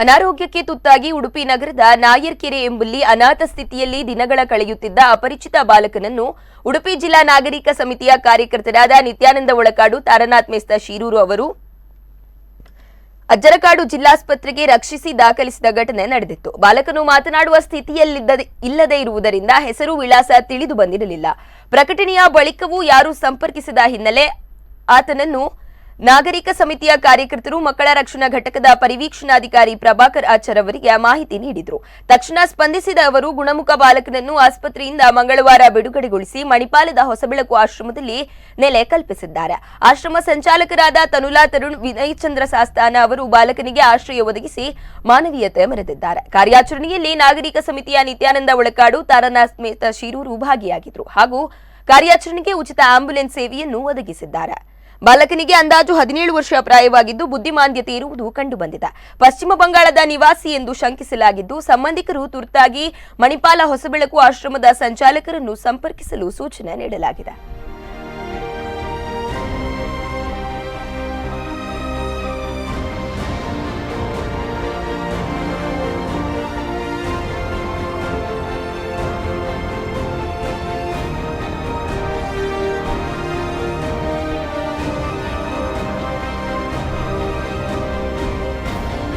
ಅನಾರೋಗ್ಯಕ್ಕೆ ತುತ್ತಾಗಿ ಉಡುಪಿ ನಗರದ ನಾಯರ್ಕೆರೆ ಎಂಬಲ್ಲಿ ಅನಾಥ ಸ್ಥಿತಿಯಲ್ಲಿ ದಿನಗಳ ಕಳೆಯುತ್ತಿದ್ದ ಅಪರಿಚಿತ ಬಾಲಕನನ್ನು ಉಡುಪಿ ಜಿಲ್ಲಾ ನಾಗರಿಕ ಸಮಿತಿಯ ಕಾರ್ಯಕರ್ತರಾದ ನಿತ್ಯಾನಂದ ಒಳಕಾಡು, ತಾರನಾಥ್ ಮೇಸ್ತ ಶೀರೂರು ಅವರು ಅಜ್ಜರಕಾಡು ಜಿಲ್ಲಾಸ್ಪತ್ರೆಗೆ ರಕ್ಷಿಸಿ ದಾಖಲಿಸಿದ ಘಟನೆ ನಡೆದಿತ್ತು. ಬಾಲಕನು ಮಾತನಾಡುವ ಸ್ಥಿತಿಯಲ್ಲಿಲ್ಲದೆ ಇರುವುದರಿಂದ ಹೆಸರು ವಿಳಾಸ ತಿಳಿದು ಬಂದಿರಲಿಲ್ಲ. ಪ್ರಕಟಣೆಯ ಬಳಿಕವೂ ಯಾರೂ ಸಂಪರ್ಕಿಸದ ಹಿನ್ನೆಲೆ ಆತನನ್ನು ನಾಗರಿಕ ಸಮಿತಿಯ ಕಾರ್ಯಕರ್ತರು ಮಕ್ಕಳ ರಕ್ಷಣಾ ಘಟಕದ ಪರಿವೀಕ್ಷಣಾಧಿಕಾರಿ ಪ್ರಭಾಕರ್ ಆಚಾರ್ ಅವರಿಗೆ ಮಾಹಿತಿ ನೀಡಿದರು. ತಕ್ಷಣ ಸ್ಪಂದಿಸಿದ ಅವರು ಗುಣಮುಖ ಬಾಲಕನನ್ನು ಆಸ್ಪತ್ರೆಯಿಂದ ಮಂಗಳವಾರ ಬಿಡುಗಡೆಗೊಳಿಸಿ ಮಣಿಪಾಲದ ಹೊಸಬೆಳಕು ಆಶ್ರಮದಲ್ಲಿ ನೆಲೆ ಕಲ್ಪಿಸಿದ್ದಾರೆ. ಆಶ್ರಮ ಸಂಚಾಲಕರಾದ ತನುಲಾ ತರುಣ್, ವಿನಯ್ ಚಂದ್ರ ಸಾಸ್ತಾನ ಅವರು ಬಾಲಕನಿಗೆ ಆಶ್ರಯ ಒದಗಿಸಿ ಮಾನವೀಯತೆ ಮೆರೆದಿದ್ದಾರೆ. ಕಾರ್ಯಾಚರಣೆಯಲ್ಲಿ ನಾಗರಿಕ ಸಮಿತಿಯ ನಿತ್ಯಾನಂದ ಒಳಕಾಡು, ತಾರನಾಥ್ ಮೇಸ್ತ ಶೀರೂರು ಭಾಗಿಯಾಗಿದ್ದರು ಹಾಗೂ ಕಾರ್ಯಾಚರಣೆಗೆ ಉಚಿತ ಆಂಬ್ಯುಲೆನ್ಸ್ ಸೇವೆಯನ್ನು ಒದಗಿಸಿದ್ದಾರೆ. ಬಾಲಕನಿಗೆ ಅಂದಾಜು 17 ವರ್ಷ ಪ್ರಾಯವಾಗಿದ್ದು ಬುದ್ಧಿಮಾಂದ್ಯತೆ ಇರುವುದು ಕಂಡುಬಂದಿದೆ. ಪಶ್ಚಿಮ ಬಂಗಾಳದ ನಿವಾಸಿ ಎಂದು ಶಂಕಿಸಲಾಗಿದ್ದು, ಸಂಬಂಧಿಕರು ತುರ್ತಾಗಿ ಮಣಿಪಾಲ ಹೊಸಬೆಳಕು ಆಶ್ರಮದ ಸಂಚಾಲಕರನ್ನು ಸಂಪರ್ಕಿಸಲು ಸೂಚನೆ ನೀಡಲಾಗಿದೆ.